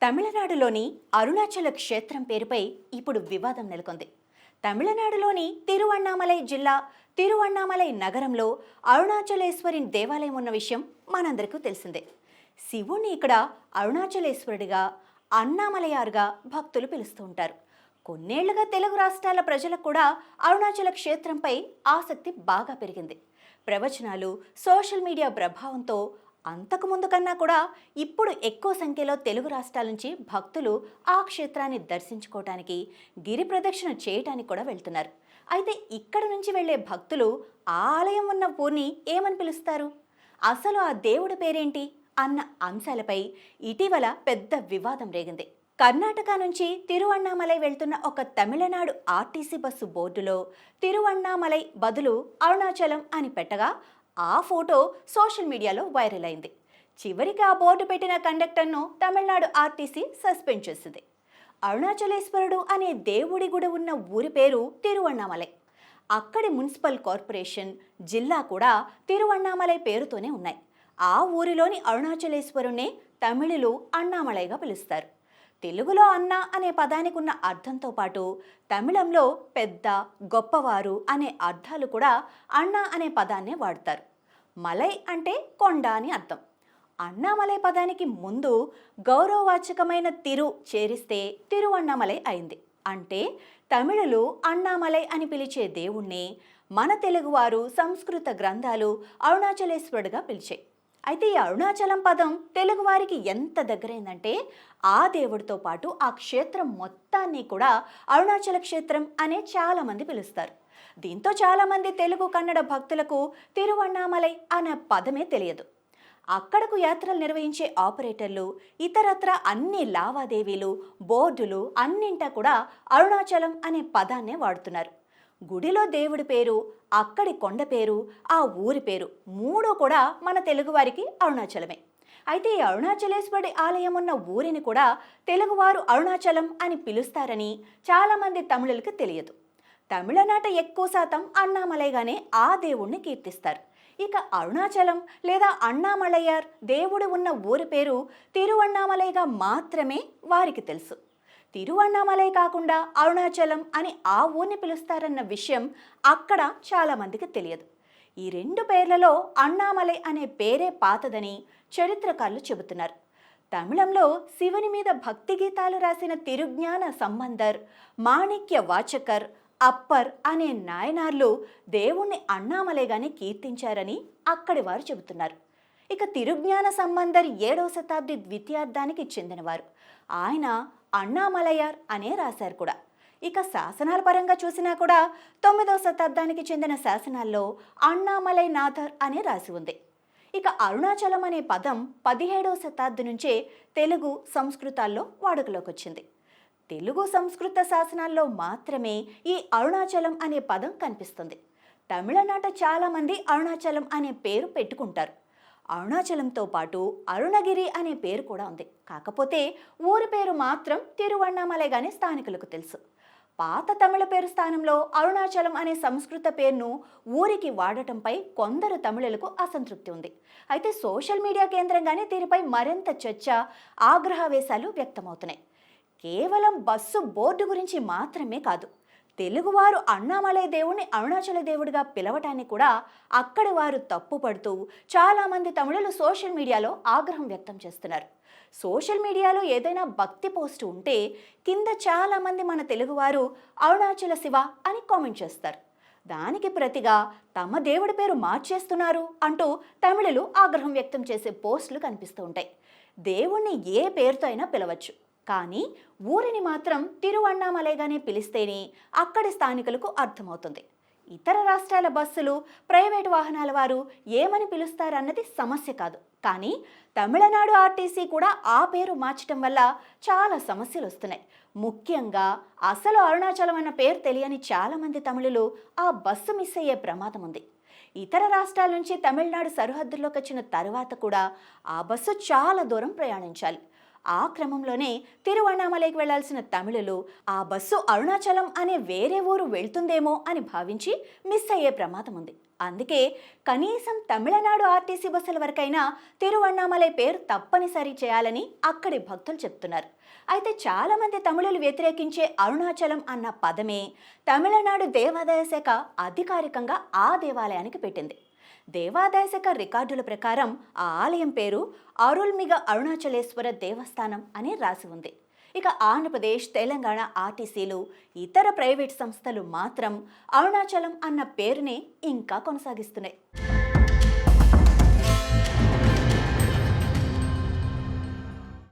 తమిళనాడులోని అరుణాచల క్షేత్రం పేరుపై ఇప్పుడు వివాదం నెలకొంది. తమిళనాడులోని తిరువణ్ణామలై జిల్లా తిరువణ్ణామలై నగరంలో అరుణాచలేశ్వరి దేవాలయం ఉన్న విషయం మనందరికీ తెలిసిందే. శివుణ్ణి ఇక్కడ అరుణాచలేశ్వరుడిగా, అన్నామలయారుగా భక్తులు పిలుస్తూ ఉంటారు. కొన్నేళ్లుగా తెలుగు రాష్ట్రాల ప్రజలకు కూడా అరుణాచల క్షేత్రంపై ఆసక్తి బాగా పెరిగింది. ప్రవచనాలు, సోషల్ మీడియా ప్రభావంతో అంతకుముందు కన్నా కూడా ఇప్పుడు ఎక్కువ సంఖ్యలో తెలుగు రాష్ట్రాల నుంచి భక్తులు ఆ క్షేత్రాన్ని దర్శించుకోవటానికి, గిరి ప్రదక్షిణ చేయటానికి కూడా వెళ్తున్నారు. అయితే ఇక్కడ నుంచి వెళ్లే భక్తులు ఆ ఆలయం ఉన్న ఊరిని ఏమని పిలుస్తారు, అసలు ఆ దేవుడి పేరేంటి అన్న అంశాలపై ఇటీవల పెద్ద వివాదం రేగింది. కర్ణాటక నుంచి తిరువణ్ణామలై వెళ్తున్న ఒక తమిళనాడు ఆర్టీసీ బస్సు బోర్డులో తిరువణ్ణామలై బదులు అరుణాచలం అని పెట్టగా ఆ ఫోటో సోషల్ మీడియాలో వైరల్ అయింది. చివరికి ఆ బోర్డు పెట్టిన కండక్టర్ను తమిళనాడు ఆర్టీసీ సస్పెండ్ చేసింది. అరుణాచలేశ్వరుడు అనే దేవుడి గుడి ఉన్న ఊరి పేరు తిరువణ్ణామలై. అక్కడి మున్సిపల్ కార్పొరేషన్, జిల్లా కూడా తిరువణ్ణామలై పేరుతోనే ఉన్నాయి. ఆ ఊరిలోని అరుణాచలేశ్వరుణ్ణే తమిళులు అన్నామలైగా పిలుస్తారు. తెలుగులో అన్న అనే పదానికి ఉన్న అర్థంతో పాటు తమిళంలో పెద్ద, గొప్పవారు అనే అర్థాలు కూడా అన్న అనే పదాన్నే వాడతారు. మలై అంటే కొండ అని అర్థం. అన్నామలై పదానికి ముందు గౌరవవాచకమైన తిరు చేరిస్తే తిరువణ్ణామలై అయింది. అంటే తమిళులు అన్నామలై అని పిలిచే దేవుణ్ణి మన తెలుగువారు సంస్కృత గ్రంథాలు అరుణాచలేశ్వరుడుగా పిలిచాయి. అయితే ఈ అరుణాచలం పదం తెలుగువారికి ఎంత దగ్గరైందంటే ఆ దేవుడితో పాటు ఆ క్షేత్రం మొత్తాన్ని కూడా అరుణాచల క్షేత్రం అనే చాలామంది పిలుస్తారు. దీంతో చాలామంది తెలుగు, కన్నడ భక్తులకు తిరువణ్ణామలై అనే పదమే తెలియదు. అక్కడకు యాత్రలు నిర్వహించే ఆపరేటర్లు, ఇతరత్ర అన్ని లావాదేవీలు, బోర్డులు అన్నింటా కూడా అరుణాచలం అనే పదాన్నే వాడుతున్నారు. గుడిలో దేవుడి పేరు, అక్కడి కొండ పేరు, ఆ ఊరి పేరు మూడు కూడా మన తెలుగువారికి అరుణాచలమే. అయితే ఈ అరుణాచలేశ్వరుడి ఆలయం ఉన్న ఊరిని కూడా తెలుగువారు అరుణాచలం అని పిలుస్తారని చాలామంది తమిళులకు తెలియదు. తమిళనాట ఎక్కువ శాతం అన్నామలైగానే ఆ దేవుణ్ణి కీర్తిస్తారు. ఇక అరుణాచలం లేదా అన్నామలయార్ దేవుడు ఉన్న ఊరి పేరు తిరువణ్ణామలైగా మాత్రమే వారికి తెలుసు. తిరువణ్ణామలై కాకుండా అరుణాచలం అని ఆ ఊరిని పిలుస్తారన్న విషయం అక్కడ చాలామందికి తెలియదు. ఈ రెండు పేర్లలో అన్నామలై అనే పేరే పాతదని చరిత్రకారులు చెబుతున్నారు. తమిళంలో శివుని మీద భక్తి గీతాలు రాసిన తిరుజ్ఞాన సంబంధర్, మాణిక్య వాచకర్, అప్పర్ అనే నాయనార్లు దేవుణ్ణి అన్నామలైగానే కీర్తించారని అక్కడి వారు చెబుతున్నారు. ఇక తిరుజ్ఞాన సంబంధర్ 7వ శతాబ్ది ద్వితీయార్ధానికి చెందినవారు. ఆయన అన్నామలయార్ అనే రాశారు కూడా. ఇక శాసనాల పరంగా చూసినా కూడా 9వ శతాబ్దానికి చెందిన శాసనాల్లో అన్నామలై నాథర్ అనే రాసి ఉంది. ఇక అరుణాచలం అనే పదం 17వ శతాబ్ది నుంచే తెలుగు, సంస్కృతాల్లో వాడుకలోకి వచ్చింది. తెలుగు, సంస్కృత శాసనాల్లో మాత్రమే ఈ అరుణాచలం అనే పదం కనిపిస్తుంది. తమిళనాట చాలామంది అరుణాచలం అనే పేరు పెట్టుకుంటారు. అరుణాచలంతో పాటు అరుణగిరి అనే పేరు కూడా ఉంది. కాకపోతే ఊరి పేరు మాత్రం తిరువణ్ణామలైగానే స్థానికులకు తెలుసు. పాత తమిళ పేరు స్థానంలో అరుణాచలం అనే సంస్కృత పేరును ఊరికి వాడటంపై కొందరు తమిళులకు అసంతృప్తి ఉంది. అయితే సోషల్ మీడియా కేంద్రంగానే దీనిపై మరింత చర్చ, ఆగ్రహావేశాలు వ్యక్తమవుతున్నాయి. కేవలం బస్సు బోర్డు గురించి మాత్రమే కాదు, తెలుగువారు అన్నామలై దేవుణ్ణి అరుణాచల దేవుడిగా పిలవటాన్ని కూడా అక్కడి వారు తప్పుపడుతూ చాలామంది తమిళులు సోషల్ మీడియాలో ఆగ్రహం వ్యక్తం చేస్తున్నారు. సోషల్ మీడియాలో ఏదైనా భక్తి పోస్ట్ ఉంటే కింద చాలామంది మన తెలుగువారు అరుణాచల శివ అని కామెంట్ చేస్తారు. దానికి ప్రతిగా తమ దేవుడి పేరు మార్చేస్తున్నారు అంటూ తమిళులు ఆగ్రహం వ్యక్తం చేసే పోస్టులు కనిపిస్తూ ఉంటాయి. దేవుణ్ణి ఏ పేరుతో అయినా పిలవచ్చు, కానీ ఊరిని మాత్రం తిరువణ్ణామలైగానే పిలిస్తేనే అక్కడి స్థానికులకు అర్థమవుతుంది. ఇతర రాష్ట్రాల బస్సులు, ప్రైవేటు వాహనాల వారు ఏమని పిలుస్తారన్నది సమస్య కాదు. కానీ తమిళనాడు ఆర్టీసీ కూడా ఆ పేరు మార్చడం వల్ల చాలా సమస్యలు వస్తున్నాయి. ముఖ్యంగా అసలు అరుణాచలం అన్న పేరు తెలియని చాలామంది తమిళులు ఆ బస్సు మిస్ అయ్యే ప్రమాదం ఉంది. ఇతర రాష్ట్రాల నుంచి తమిళనాడు సరిహద్దుల్లోకి వచ్చిన తర్వాత కూడా ఆ బస్సు చాలా దూరం ప్రయాణించాలి. ఆ క్రమంలోనే తిరువణ్ణామలైకి వెళ్లాల్సిన తమిళులు ఆ బస్సు అరుణాచలం అనే వేరే ఊరు వెళ్తుందేమో అని భావించి మిస్ అయ్యే ప్రమాదం ఉంది. అందుకే కనీసం తమిళనాడు ఆర్టీసీ బస్సుల వరకైనా తిరువణ్ణామలై పేరు తప్పనిసరి చేయాలని అక్కడి భక్తులు చెప్తున్నారు. అయితే చాలామంది తమిళులు వ్యతిరేకించే అరుణాచలం అన్న పదమే తమిళనాడు దేవాదాయ శాఖ అధికారికంగా ఆ దేవాలయానికి పెట్టింది. దేవాదాయ శాఖ రికార్డుల ప్రకారం ఆ ఆలయం పేరు అరుల్మిగ అరుణాచలేశ్వర దేవస్థానం అని రాసి ఉంది. ఇక ఆంధ్రప్రదేశ్, తెలంగాణ ఆర్టీసీలు, ఇతర ప్రైవేట్ సంస్థలు మాత్రం అరుణాచలం అన్న పేరునే ఇంకా కొనసాగిస్తున్నాయి.